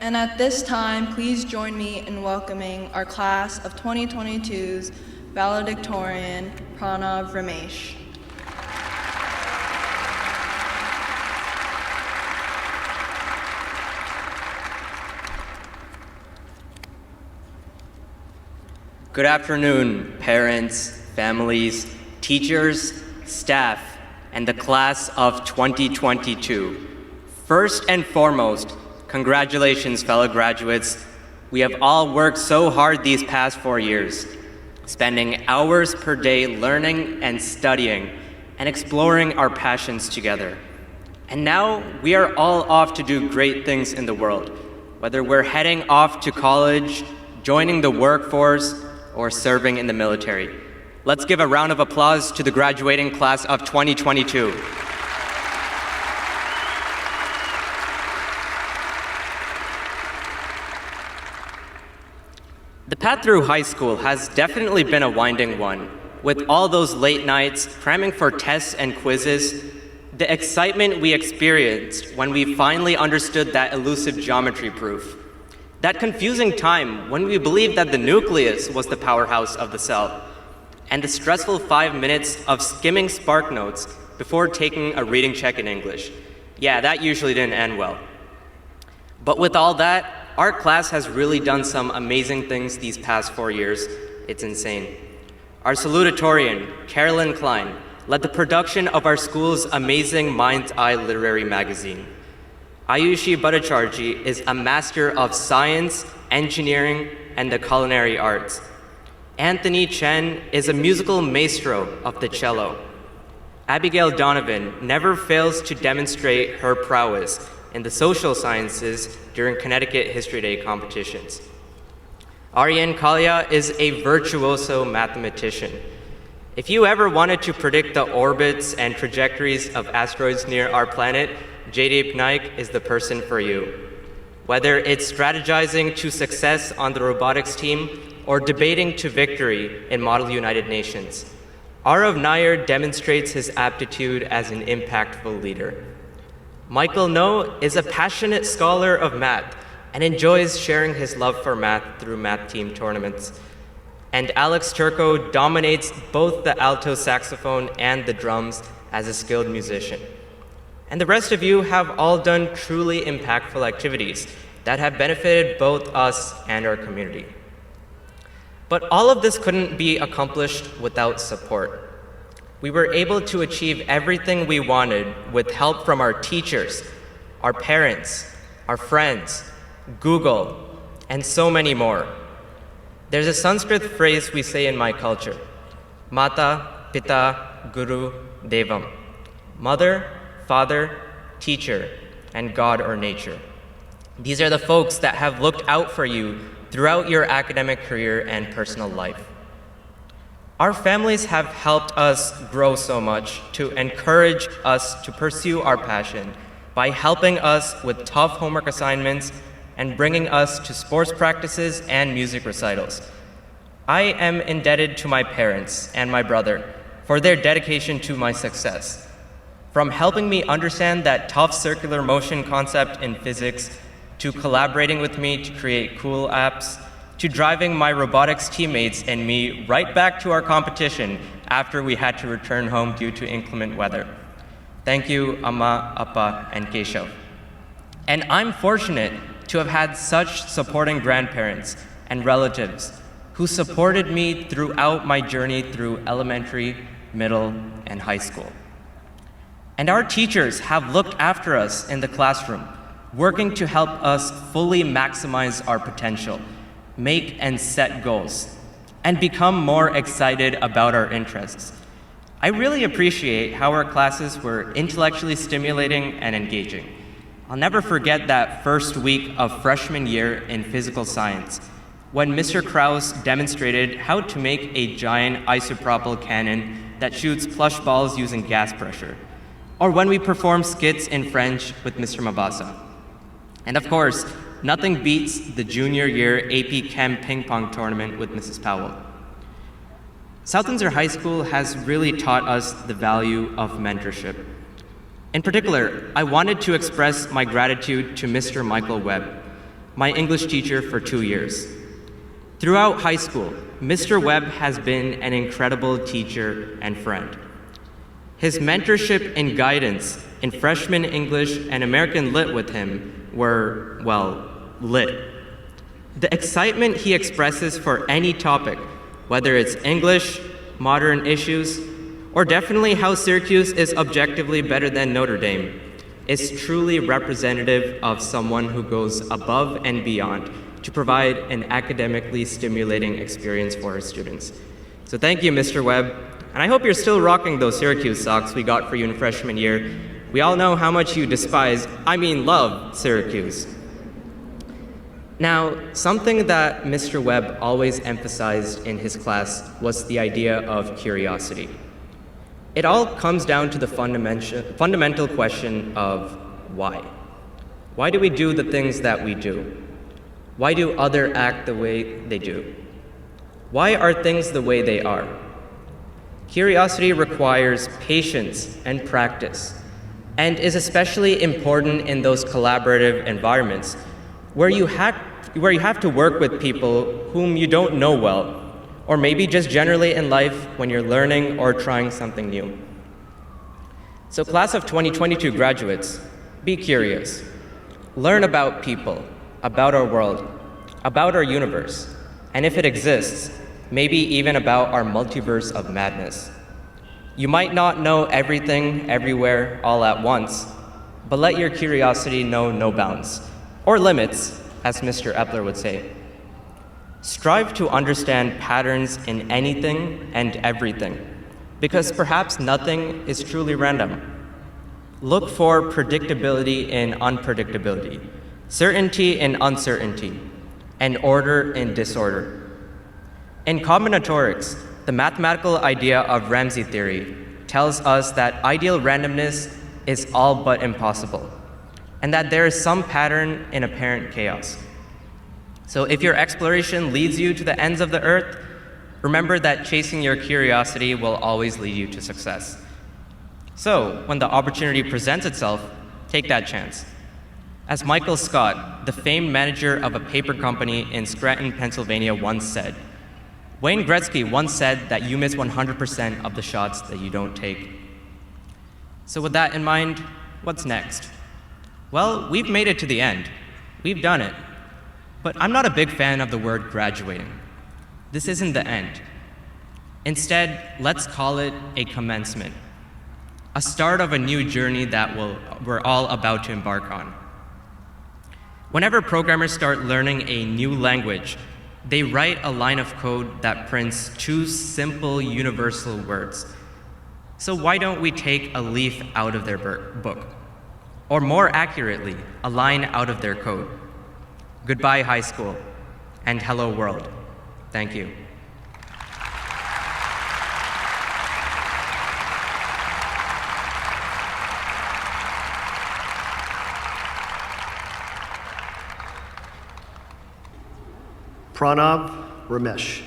And at this time, please join me in welcoming our class of 2022's valedictorian, Pranav Ramesh. Good afternoon, parents, families, teachers, staff, and the class of 2022. First and foremost, congratulations, fellow graduates. We have all worked so hard these past 4 years, spending hours per day learning and studying and exploring our passions together. And now we are all off to do great things in the world, whether we're heading off to college, joining the workforce, or serving in the military. Let's give a round of applause to the graduating class of 2022. The path through high school has definitely been a winding one, with all those late nights, cramming for tests and quizzes, the excitement we experienced when we finally understood that elusive geometry proof, that confusing time when we believed that the nucleus was the powerhouse of the cell, and the stressful 5 minutes of skimming Spark Notes before taking a reading check in English. Yeah, that usually didn't end well. But with all that, our class has really done some amazing things these past 4 years. It's insane. Our salutatorian, Carolyn Klein, led the production of our school's amazing Mind's Eye literary magazine. Ayushi Bhattacharjee is a master of science, engineering, and the culinary arts. Anthony Chen is a musical maestro of the cello. Abigail Donovan never fails to demonstrate her prowess in the social sciences during Connecticut History Day competitions. Aryan Kalia is a virtuoso mathematician. If you ever wanted to predict the orbits and trajectories of asteroids near our planet, Jaideep Naik is the person for you. Whether it's strategizing to success on the robotics team or debating to victory in Model United Nations, Arav Nair demonstrates his aptitude as an impactful leader. Michael No is a passionate scholar of math and enjoys sharing his love for math through math team tournaments. And Alex Turco dominates both the alto saxophone and the drums as a skilled musician. And the rest of you have all done truly impactful activities that have benefited both us and our community. But all of this couldn't be accomplished without support. We were able to achieve everything we wanted with help from our teachers, our parents, our friends, Google, and so many more. There's a Sanskrit phrase we say in my culture, Mata, Pita, Guru, Devam. Mother, Father, teacher, and God or nature. These are the folks that have looked out for you throughout your academic career and personal life. Our families have helped us grow so much to encourage us to pursue our passion by helping us with tough homework assignments and bringing us to sports practices and music recitals. I am indebted to my parents and my brother for their dedication to my success. From helping me understand that tough circular motion concept in physics, to collaborating with me to create cool apps, to driving my robotics teammates and me right back to our competition after we had to return home due to inclement weather. Thank you, Amma, Appa, and Keshav. And I'm fortunate to have had such supporting grandparents and relatives who supported me throughout my journey through elementary, middle, and high school. And our teachers have looked after us in the classroom, working to help us fully maximize our potential, make and set goals, and become more excited about our interests. I really appreciate how our classes were intellectually stimulating and engaging. I'll never forget that first week of freshman year in physical science, when Mr. Krause demonstrated how to make a giant isopropyl cannon that shoots plush balls using gas pressure, or when we performed skits in French with Mr. Mabasa. And of course, nothing beats the junior year AP Chem ping pong tournament with Mrs. Powell. South Windsor High School has really taught us the value of mentorship. In particular, I wanted to express my gratitude to Mr. Michael Webb. my English teacher for 2 years. Throughout high school, Mr. Webb has been an incredible teacher and friend. His mentorship and guidance in freshman English and American Lit with him were, well, lit. The excitement he expresses for any topic, whether it's English, modern issues, or definitely how Syracuse is objectively better than Notre Dame, is truly representative of someone who goes above and beyond to provide an academically stimulating experience for our students. So thank you, Mr. Webb, and I hope you're still rocking those Syracuse socks we got for you in freshman year. We all know how much you love Syracuse. Now, something that Mr. Webb always emphasized in his class was the idea of curiosity. It all comes down to the fundamental question of why. Why do we do the things that we do? Why do others act the way they do? Why are things the way they are? Curiosity requires patience and practice, and is especially important in those collaborative environments where you have to work with people whom you don't know well, or maybe just generally in life when you're learning or trying something new. So class of 2022 graduates, be curious. Learn about people, about our world, about our universe, and if it exists, maybe even about our multiverse of madness. You might not know everything, everywhere, all at once, but let your curiosity know no bounds, or limits, as Mr. Epler would say. Strive to understand patterns in anything and everything, because perhaps nothing is truly random. Look for predictability in unpredictability, certainty in uncertainty, and order in disorder. In combinatorics, the mathematical idea of Ramsey theory tells us that ideal randomness is all but impossible, and that there is some pattern in apparent chaos. So if your exploration leads you to the ends of the earth, remember that chasing your curiosity will always lead you to success. So when the opportunity presents itself, take that chance. As Michael Scott, the famed manager of a paper company in Scranton, Pennsylvania, once said, Wayne Gretzky once said that you miss 100% of the shots that you don't take. So with that in mind, what's next? Well, we've made it to the end. We've done it. But I'm not a big fan of the word graduating. This isn't the end. Instead, let's call it a commencement, a start of a new journey that we're all about to embark on. Whenever programmers start learning a new language, they write a line of code that prints 2 simple universal words. So why don't we take a leaf out of their book? Or more accurately, a line out of their code. Goodbye, high school, and hello, world. Thank you. Pranav, Ramesh.